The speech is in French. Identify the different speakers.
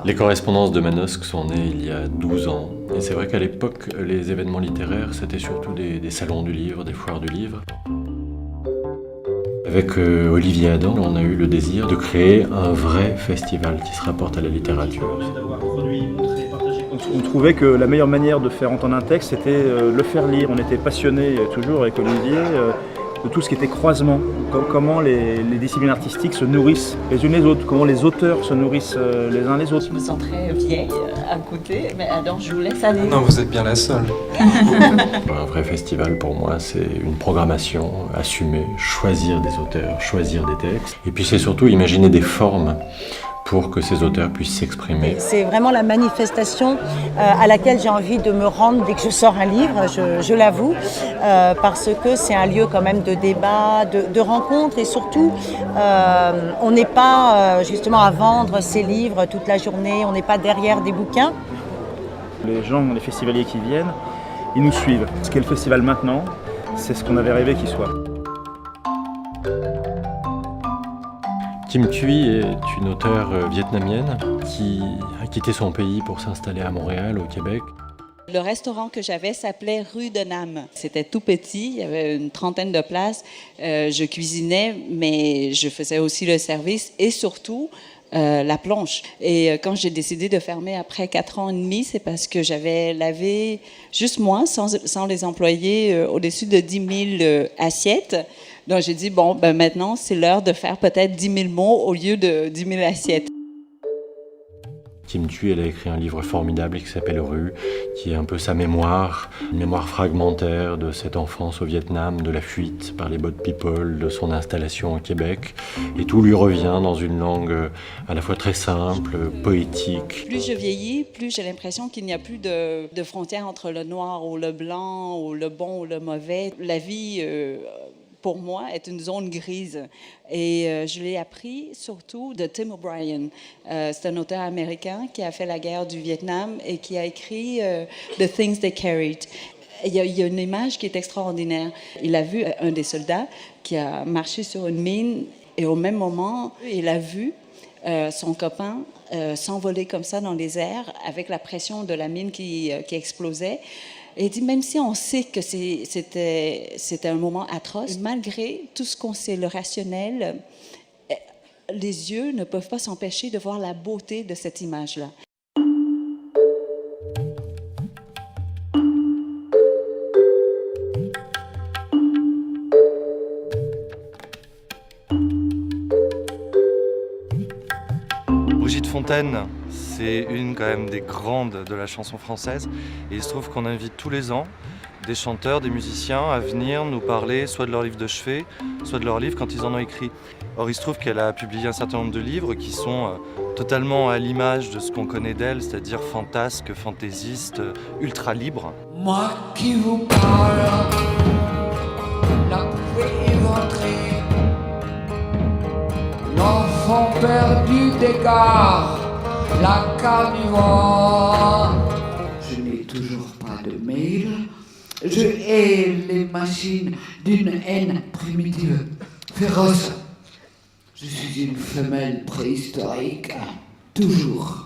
Speaker 1: Les correspondances de Manosque sont nées il y a 12 ans. Et c'est vrai qu'à l'époque, les événements littéraires, c'était surtout des salons du livre, des foires du livre. Avec Olivier Adam, on a eu le désir de créer un vrai festival qui se rapporte à la littérature.
Speaker 2: On trouvait que la meilleure manière de faire entendre un texte, c'était le faire lire. On était passionnés toujours avec Olivier de tout ce qui était croisement, comment les disciplines artistiques se nourrissent les unes les autres, comment les auteurs se nourrissent les uns les autres.
Speaker 3: Je me sens très vieille à côté, mais alors je vous laisse aller.
Speaker 4: Non, vous êtes bien la seule.
Speaker 1: Un vrai festival, pour moi, c'est une programmation assumée, choisir des auteurs, choisir des textes. Et puis c'est surtout imaginer des formes pour que ces auteurs puissent s'exprimer.
Speaker 5: C'est vraiment la manifestation à laquelle j'ai envie de me rendre dès que je sors un livre, je l'avoue, parce que c'est un lieu quand même de débat, de rencontres et surtout, on n'est pas justement à vendre ces livres toute la journée, on n'est pas derrière des bouquins.
Speaker 2: Les gens, les festivaliers qui viennent, ils nous suivent. Ce qu'est le festival maintenant, c'est ce qu'on avait rêvé qu'il soit.
Speaker 1: Kim Thuy est une auteure vietnamienne qui a quitté son pays pour s'installer à Montréal, au Québec.
Speaker 3: Le restaurant que j'avais s'appelait Rue de Nam. C'était tout petit, il y avait une trentaine de places. Je cuisinais, mais je faisais aussi le service et surtout la planche. Et quand j'ai décidé de fermer après 4 ans et demi, c'est parce que j'avais lavé juste moi, sans les employés, au-dessus de 10 000 assiettes. Donc j'ai dit, bon, ben maintenant, c'est l'heure de faire peut-être 10 000 mots au lieu de 10 000 assiettes.
Speaker 1: Kim Thuy, elle a écrit un livre formidable qui s'appelle Rue, qui est un peu sa mémoire, une mémoire fragmentaire de cette enfance au Vietnam, de la fuite par les boat people, de son installation au Québec. Et tout lui revient dans une langue à la fois très simple, poétique.
Speaker 3: Plus je vieillis, plus j'ai l'impression qu'il n'y a plus de frontières entre le noir ou le blanc, ou le bon ou le mauvais. La vie, pour moi, est une zone grise. Et je l'ai appris surtout de Tim O'Brien. C'est un auteur américain qui a fait la guerre du Vietnam et qui a écrit The Things They Carried. Il y a une image qui est extraordinaire. Il a vu un des soldats qui a marché sur une mine et au même moment, il a vu son copain s'envoler comme ça dans les airs avec la pression de la mine qui explosait. Et il dit, même si on sait que c'était un moment atroce, malgré tout ce qu'on sait, le rationnel, les yeux ne peuvent pas s'empêcher de voir la beauté de cette image-là.
Speaker 4: Brigitte Fontaine, c'est une quand même des grandes de la chanson française. Et il se trouve qu'on invite tous les ans des chanteurs, des musiciens à venir nous parler soit de leur livre de chevet, soit de leur livre quand ils en ont écrit. Or il se trouve qu'elle a publié un certain nombre de livres qui sont totalement à l'image de ce qu'on connaît d'elle, c'est-à-dire fantasque, fantaisiste, ultra libre.
Speaker 6: Moi qui vous parle, la pluie est rentrée, l'enfant perdu des gares, la carnivore. Je n'ai toujours pas de mail. Je hais les machines d'une haine primitive, féroce. Je suis une femelle préhistorique, toujours.